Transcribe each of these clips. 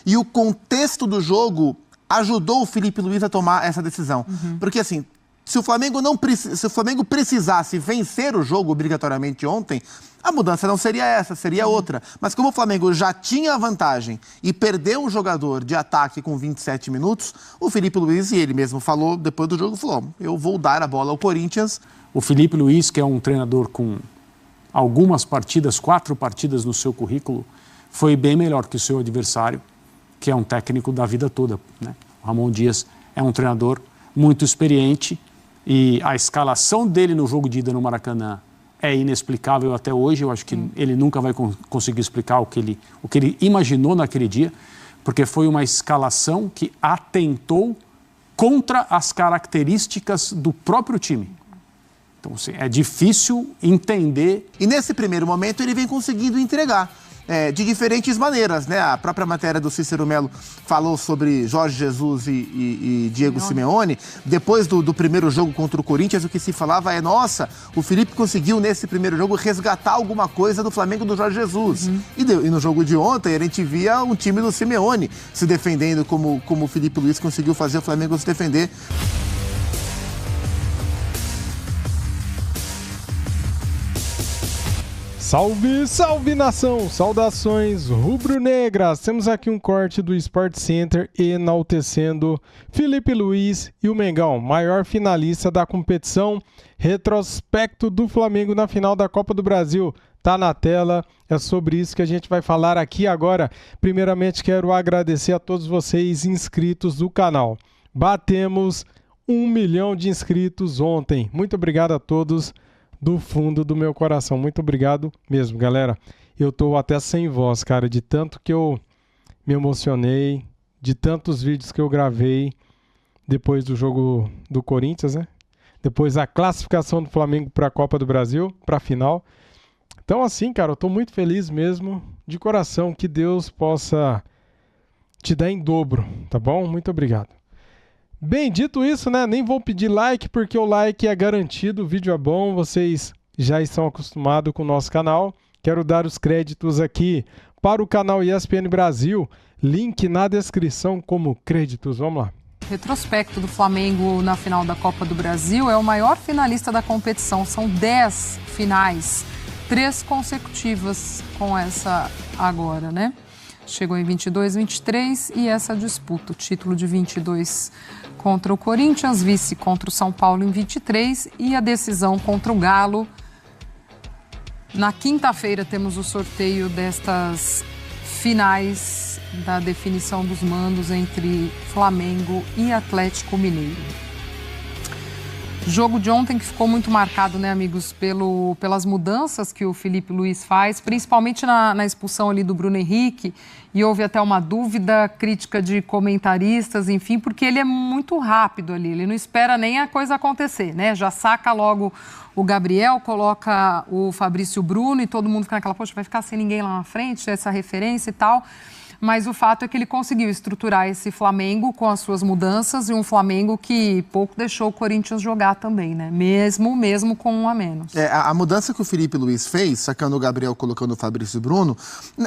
E o contexto do jogo ajudou o Filipe Luís a tomar essa decisão. Porque, assim, se o Flamengo precisasse vencer o jogo obrigatoriamente ontem, a mudança não seria essa, seria outra. Mas como o Flamengo já tinha a vantagem e perdeu um jogador de ataque com 27 minutos, o Filipe Luís, e ele mesmo falou depois do jogo, falou, eu vou dar a bola ao Corinthians. O Filipe Luís, que é um treinador com algumas partidas, 4 partidas no seu currículo, foi bem melhor que o seu adversário, que é um técnico da vida toda, né? O Ramon Dias é um treinador muito experiente e a escalação dele no jogo de ida no Maracanã é inexplicável até hoje. Eu acho que ele nunca vai conseguir explicar o que ele imaginou naquele dia, porque foi uma escalação que atentou contra as características do próprio time. Então, assim, é difícil entender. E nesse primeiro momento ele vem conseguindo entregar. De diferentes maneiras, né? A própria matéria do Cícero Melo falou sobre Jorge Jesus e Diego Simeone. Depois do primeiro jogo contra o Corinthians, o que se falava é, nossa, o Filipe conseguiu nesse primeiro jogo resgatar alguma coisa do Flamengo do Jorge Jesus. E no jogo de ontem a gente via um time do Simeone se defendendo como o Filipe Luís conseguiu fazer o Flamengo se defender. Salve, salve nação! Saudações rubro-negras! Temos aqui um corte do Sport Center enaltecendo Filipe Luís e o Mengão, maior finalista da competição. Retrospecto do Flamengo na final da Copa do Brasil. Tá na tela, é sobre isso que a gente vai falar aqui agora. Primeiramente quero agradecer a todos vocês inscritos do canal. Batemos 1 milhão de inscritos ontem. Muito obrigado a todos. Do fundo do meu coração. Muito obrigado mesmo, galera. Eu tô até sem voz, cara, de tanto que eu me emocionei, de tantos vídeos que eu gravei depois do jogo do Corinthians, né? Depois da classificação do Flamengo para a Copa do Brasil, para a final. Então, assim, cara, eu tô muito feliz mesmo, de coração. Que Deus possa te dar em dobro, tá bom? Muito obrigado. Bem, dito isso, né? Nem vou pedir like, porque o like é garantido, o vídeo é bom, vocês já estão acostumados com o nosso canal. Quero dar os créditos aqui para o canal ESPN Brasil, link na descrição como créditos. Vamos lá. Retrospecto do Flamengo na final da Copa do Brasil, é o maior finalista da competição, são 10 finais, 3 consecutivas com essa agora, né? Chegou em 22, 23 e essa disputa, o título de 22 contra o Corinthians, vice contra o São Paulo em 23 e a decisão contra o Galo. Na quinta-feira temos o sorteio destas finais da definição dos mandos entre Flamengo e Atlético Mineiro. Jogo de ontem que ficou muito marcado, né, amigos, pelas mudanças que o Filipe Luís faz, principalmente na expulsão ali do Bruno Henrique, e houve até uma dúvida, crítica de comentaristas, enfim, porque ele é muito rápido ali, ele não espera nem a coisa acontecer, né? Já saca logo o Gabriel, coloca o Fabrício Bruno e todo mundo fica naquela, poxa, vai ficar sem ninguém lá na frente, essa referência e tal. Mas o fato é que ele conseguiu estruturar esse Flamengo com as suas mudanças e um Flamengo que pouco deixou o Corinthians jogar também, né? Mesmo com um a menos. A mudança que o Filipe Luís fez, sacando o Gabriel, colocando o Fabrício Bruno,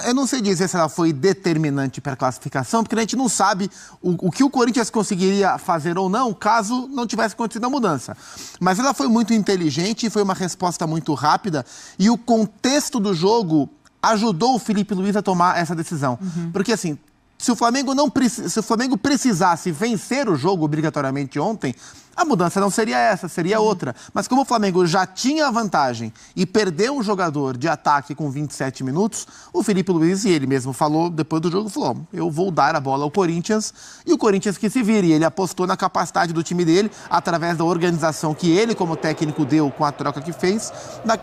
eu não sei dizer se ela foi determinante para a classificação, porque a gente não sabe o que o Corinthians conseguiria fazer ou não, caso não tivesse acontecido a mudança. Mas ela foi muito inteligente, foi uma resposta muito rápida e o contexto do jogo ajudou o Filipe Luís a tomar essa decisão. Porque, assim, se o Flamengo precisasse vencer o jogo obrigatoriamente ontem, a mudança não seria essa, seria outra. Mas como o Flamengo já tinha a vantagem e perdeu um jogador de ataque com 27 minutos, o Filipe Luís, e ele mesmo falou depois do jogo, falou, eu vou dar a bola ao Corinthians, e o Corinthians que se vire. Ele apostou na capacidade do time dele, através da organização que ele, como técnico, deu com a troca que fez,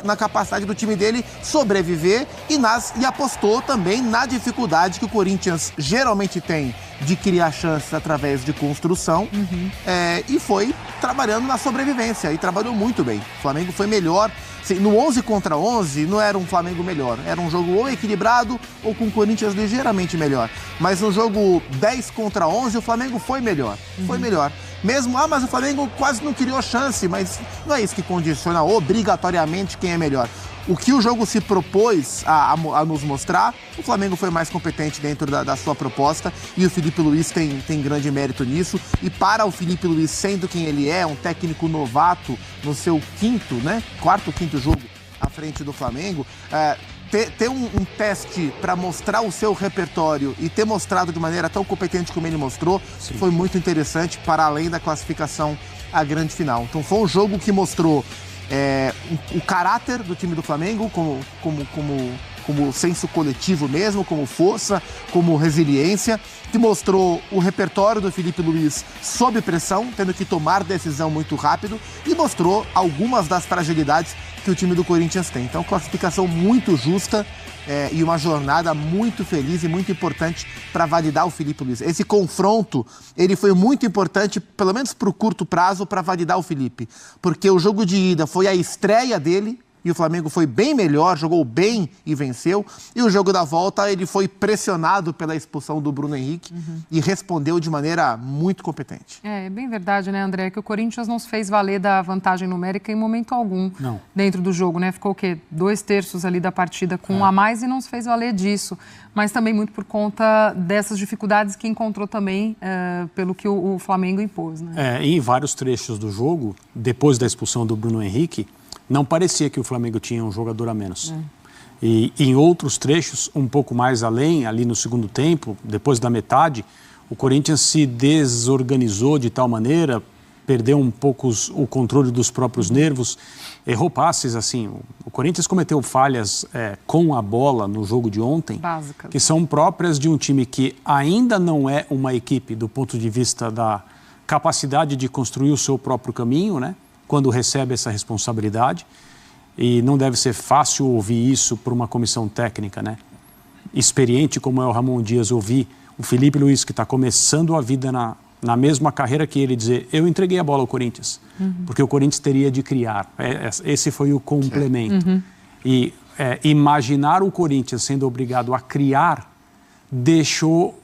na capacidade do time dele sobreviver e apostou também na dificuldade que o Corinthians geralmente tem de criar chances através de construção, e foi trabalhando na sobrevivência, e trabalhou muito bem. O Flamengo foi melhor. No 11 contra 11, não era um Flamengo melhor. Era um jogo ou equilibrado ou com o Corinthians ligeiramente melhor. Mas no jogo 10 contra 11, o Flamengo foi melhor. Foi melhor. Mesmo, mas o Flamengo quase não criou chance, mas não é isso que condiciona obrigatoriamente quem é melhor. o que o jogo se propôs a nos mostrar, o Flamengo foi mais competente dentro da sua proposta e o Filipe Luís tem grande mérito nisso. E para o Filipe Luís, sendo quem ele é, um técnico novato no seu quarto ou quinto jogo à frente do Flamengo, ter um teste para mostrar o seu repertório e ter mostrado de maneira tão competente como ele mostrou, sim, foi muito interessante para além da classificação à grande final. Então foi um jogo que mostrou o caráter do time do Flamengo como senso coletivo mesmo, como força, como resiliência, que mostrou o repertório do Filipe Luís sob pressão, tendo que tomar decisão muito rápido, e mostrou algumas das fragilidades que o time do Corinthians tem. Então, classificação muito justa e uma jornada muito feliz e muito importante para validar o Filipe Luís. Esse confronto, ele foi muito importante, pelo menos para o curto prazo, para validar o Filipe, porque o jogo de ida foi a estreia dele, e o Flamengo foi bem melhor, jogou bem e venceu. E o jogo da volta, ele foi pressionado pela expulsão do Bruno Henrique e respondeu de maneira muito competente. É bem verdade, né, André, que o Corinthians não se fez valer da vantagem numérica em momento algum dentro do jogo, né? Ficou o quê? 2/3 ali da partida com um a mais e não se fez valer disso. Mas também muito por conta dessas dificuldades que encontrou também pelo que o Flamengo impôs, né? Em vários trechos do jogo, depois da expulsão do Bruno Henrique, não parecia que o Flamengo tinha um jogador a menos. E em outros trechos, um pouco mais além, ali no segundo tempo, depois da metade, o Corinthians se desorganizou de tal maneira, perdeu um pouco o controle dos próprios nervos, errou passes, assim. O Corinthians cometeu falhas com a bola no jogo de ontem, básicas, que são próprias de um time que ainda não é uma equipe do ponto de vista da capacidade de construir o seu próprio caminho, né? Quando recebe essa responsabilidade, e não deve ser fácil ouvir isso por uma comissão técnica, né? Experiente como é o Ramon Dias, ouvir o Filipe Luís, que está começando a vida na mesma carreira que ele, dizer: eu entreguei a bola ao Corinthians, porque o Corinthians teria de criar. Esse foi o complemento. E imaginar o Corinthians sendo obrigado a criar deixou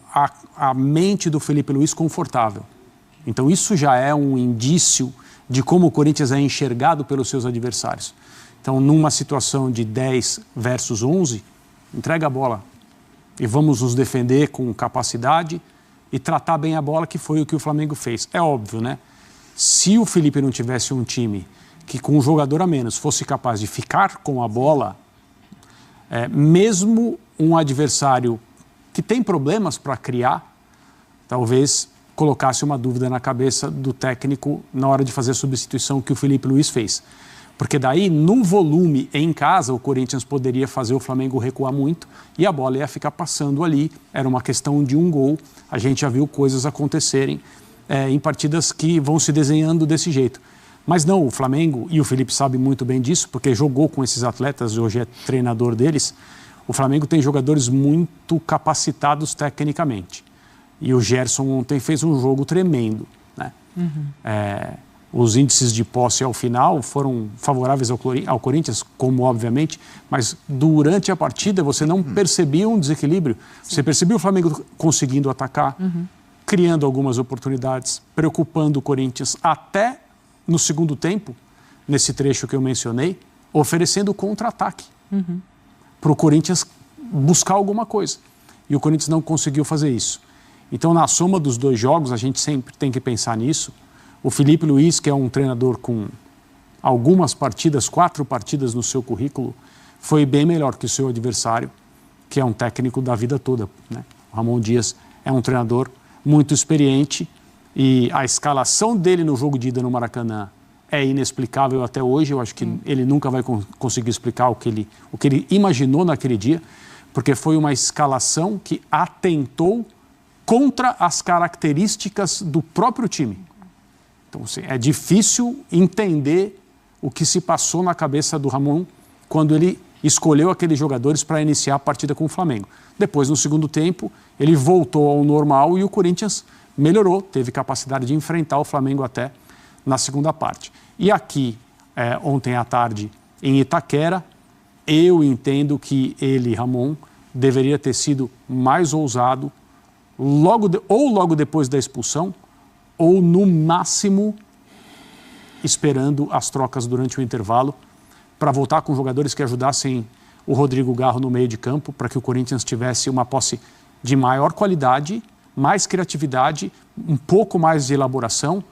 a mente do Filipe Luís confortável. Então isso já é um indício de como o Corinthians é enxergado pelos seus adversários. Então, numa situação de 10 versus 11, entrega a bola e vamos nos defender com capacidade e tratar bem a bola, que foi o que o Flamengo fez. É óbvio, né? Se o Felipe não tivesse um time que com um jogador a menos fosse capaz de ficar com a bola, mesmo um adversário que tem problemas para criar, talvez colocasse uma dúvida na cabeça do técnico na hora de fazer a substituição que o Filipe Luís fez. Porque daí, no volume em casa, o Corinthians poderia fazer o Flamengo recuar muito e a bola ia ficar passando ali. Era uma questão de um gol. A gente já viu coisas acontecerem em partidas que vão se desenhando desse jeito. Mas não, o Flamengo, e o Felipe sabe muito bem disso, porque jogou com esses atletas, hoje é treinador deles, o Flamengo tem jogadores muito capacitados tecnicamente. E o Gerson ontem fez um jogo tremendo, né? Os índices de posse ao final foram favoráveis ao Corinthians, como obviamente, mas durante a partida você não percebia um desequilíbrio. Você percebia o Flamengo conseguindo atacar, criando algumas oportunidades, preocupando o Corinthians até no segundo tempo, nesse trecho que eu mencionei, oferecendo contra-ataque para o Corinthians buscar alguma coisa. E o Corinthians não conseguiu fazer isso. Então, na soma dos dois jogos, a gente sempre tem que pensar nisso. O Filipe Luís, que é um treinador com algumas partidas, 4 partidas no seu currículo, foi bem melhor que o seu adversário, que é um técnico da vida toda, né? O Ramon Dias é um treinador muito experiente e a escalação dele no jogo de ida no Maracanã é inexplicável até hoje. Eu acho que ele nunca vai conseguir explicar o que ele imaginou naquele dia, porque foi uma escalação que atentou contra as características do próprio time. Então, assim, é difícil entender o que se passou na cabeça do Ramon quando ele escolheu aqueles jogadores para iniciar a partida com o Flamengo. Depois, no segundo tempo, ele voltou ao normal e o Corinthians melhorou, teve capacidade de enfrentar o Flamengo até na segunda parte. E aqui, ontem à tarde, em Itaquera, eu entendo que ele, Ramon, deveria ter sido mais ousado logo depois da expulsão, ou no máximo esperando as trocas durante o intervalo, para voltar com jogadores que ajudassem o Rodrigo Garro no meio de campo, para que o Corinthians tivesse uma posse de maior qualidade, mais criatividade, um pouco mais de elaboração.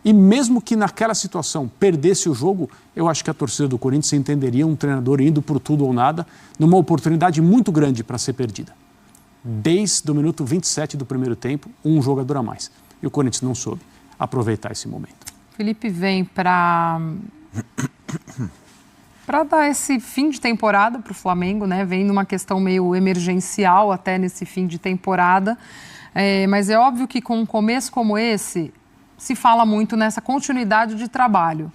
E mesmo que naquela situação perdesse o jogo, eu acho que a torcida do Corinthians entenderia um treinador indo por tudo ou nada, numa oportunidade muito grande para ser perdida. Desde o minuto 27 do primeiro tempo, um jogador a mais. E o Corinthians não soube aproveitar esse momento. Felipe vem para dar esse fim de temporada para o Flamengo, né? Vem numa questão meio emergencial até nesse fim de temporada. Mas é óbvio que com um começo como esse, se fala muito nessa continuidade de trabalho.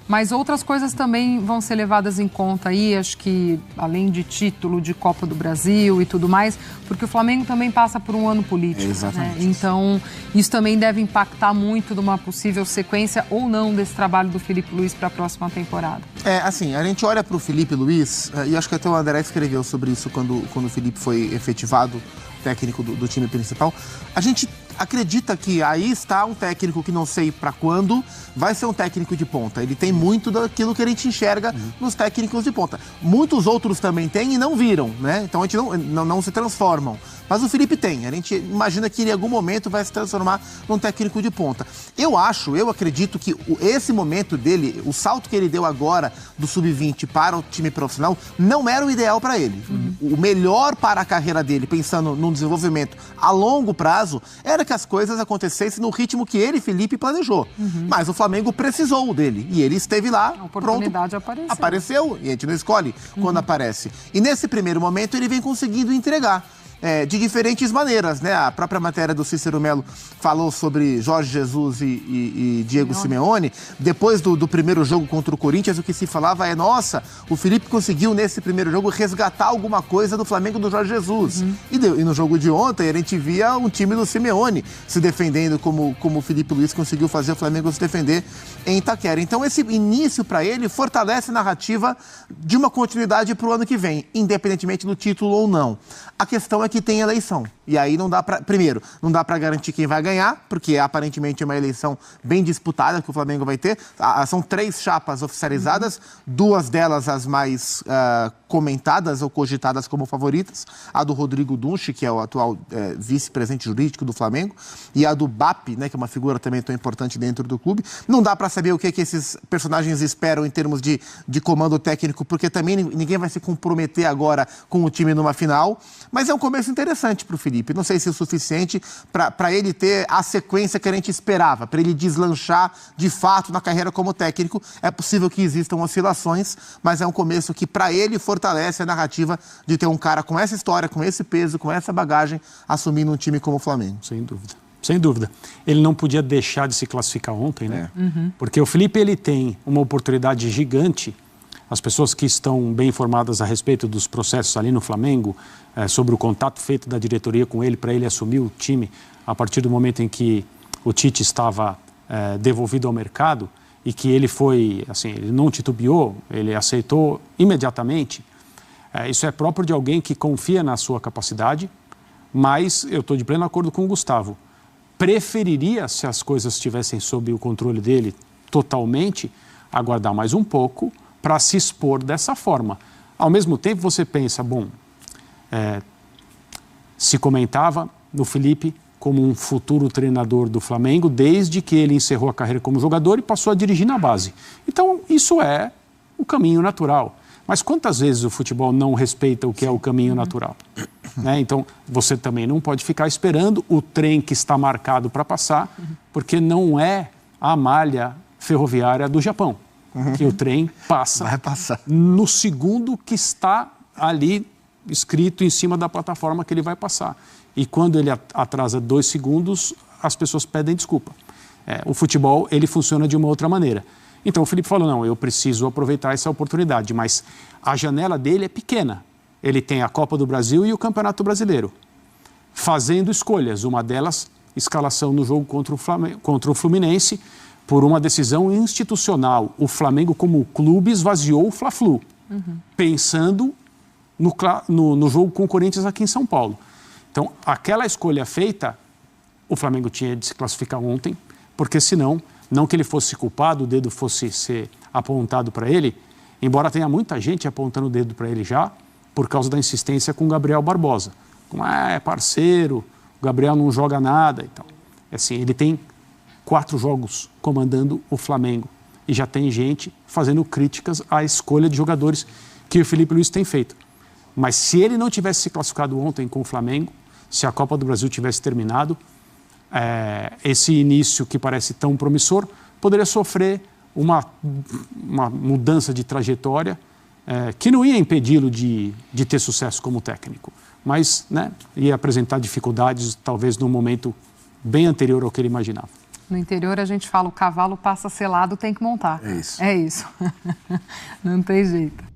Mas outras coisas também vão ser levadas em conta aí, acho que além de título de Copa do Brasil e tudo mais, porque o Flamengo também passa por um ano político. Exatamente. Né? Então, isso também deve impactar muito numa possível sequência ou não desse trabalho do Filipe Luís para a próxima temporada. Assim, a gente olha para o Filipe Luís, e acho que até o André escreveu sobre isso quando o Filipe foi efetivado técnico do time principal. A gente acredita que aí está um técnico que não sei para quando vai ser um técnico de ponta. Ele tem muito daquilo que a gente enxerga nos técnicos de ponta. Muitos outros também têm e não viram, né? Então a gente não se transformam. Mas o Filipe tem. A gente imagina que em algum momento vai se transformar num técnico de ponta. Eu acredito que esse momento dele, o salto que ele deu agora do sub-20 para o time profissional, não era o ideal para ele. O melhor para a carreira dele, pensando num desenvolvimento a longo prazo, era que as coisas acontecessem no ritmo que ele, Felipe, planejou. Mas o Flamengo precisou dele. E ele esteve lá, a oportunidade pronto. Apareceu. E a gente não escolhe quando aparece. E nesse primeiro momento ele vem conseguindo entregar. De diferentes maneiras, né? A própria matéria do Cícero Melo falou sobre Jorge Jesus e Diego Simeone. Depois do primeiro jogo contra o Corinthians, o que se falava é, nossa, o Felipe conseguiu nesse primeiro jogo resgatar alguma coisa do Flamengo do Jorge Jesus. E no jogo de ontem, a gente via um time do Simeone se defendendo como o Filipe Luís conseguiu fazer o Flamengo se defender em Itaquera. Então esse início para ele fortalece a narrativa de uma continuidade para o ano que vem, independentemente do título ou não. A questão é que tem eleição. E aí não dá para... Primeiro, não dá para garantir quem vai ganhar, porque aparentemente é uma eleição bem disputada que o Flamengo vai ter. São 3 chapas oficializadas, 2 delas as mais comentadas ou cogitadas como favoritas. A do Rodrigo Dunche, que é o atual vice-presidente jurídico do Flamengo, e a do BAP, né, que é uma figura também tão importante dentro do clube. Não dá para saber o que esses personagens esperam em termos de comando técnico, porque também ninguém vai se comprometer agora com o time numa final. Mas é um começo interessante para o Felipe. Não sei se é o suficiente para ele ter a sequência que a gente esperava, para ele deslanchar de fato na carreira como técnico. É possível que existam oscilações, mas é um começo que para ele fortalece a narrativa de ter um cara com essa história, com esse peso, com essa bagagem, assumindo um time como o Flamengo. Sem dúvida. Sem dúvida. Ele não podia deixar de se classificar ontem, né? Porque o Felipe, ele tem uma oportunidade gigante. As pessoas que estão bem informadas a respeito dos processos ali no Flamengo, sobre o contato feito da diretoria com ele para ele assumir o time a partir do momento em que o Tite estava devolvido ao mercado e que ele foi, assim, ele não titubeou, ele aceitou imediatamente. Isso é próprio de alguém que confia na sua capacidade, mas eu estou de pleno acordo com o Gustavo. Preferiria, se as coisas estivessem sob o controle dele totalmente, aguardar mais um pouco para se expor dessa forma. Ao mesmo tempo, você pensa, bom, se comentava no Felipe como um futuro treinador do Flamengo desde que ele encerrou a carreira como jogador e passou a dirigir na base. Então, isso é o caminho natural. Mas quantas vezes o futebol não respeita o que é o caminho natural? Né? Então, você também não pode ficar esperando o trem que está marcado para passar, porque não é a malha ferroviária do Japão. Que o trem passa no segundo que está ali escrito em cima da plataforma que ele vai passar. E quando ele atrasa 2 segundos, as pessoas pedem desculpa. O futebol, ele funciona de uma outra maneira. Então o Felipe falou, não, eu preciso aproveitar essa oportunidade, mas a janela dele é pequena. Ele tem a Copa do Brasil e o Campeonato Brasileiro. Fazendo escolhas, uma delas, escalação no jogo contra o Fluminense, por uma decisão institucional. O Flamengo, como clube, esvaziou o Fla-Flu, pensando no jogo com o Corinthians aqui em São Paulo. Então, aquela escolha feita, o Flamengo tinha de se classificar ontem, porque senão, não que ele fosse culpado, o dedo fosse ser apontado para ele, embora tenha muita gente apontando o dedo para ele já, por causa da insistência com o Gabriel Barbosa. Como é parceiro, o Gabriel não joga nada e tal. Assim, ele tem 4 jogos comandando o Flamengo e já tem gente fazendo críticas à escolha de jogadores que o Filipe Luís tem feito. Mas se ele não tivesse se classificado ontem com o Flamengo, se a Copa do Brasil tivesse terminado, esse início que parece tão promissor poderia sofrer uma mudança de trajetória que não ia impedi-lo de ter sucesso como técnico, mas, né, ia apresentar dificuldades talvez num momento bem anterior ao que ele imaginava. No interior a gente fala, o cavalo passa selado, tem que montar. É isso. É isso. Não tem jeito.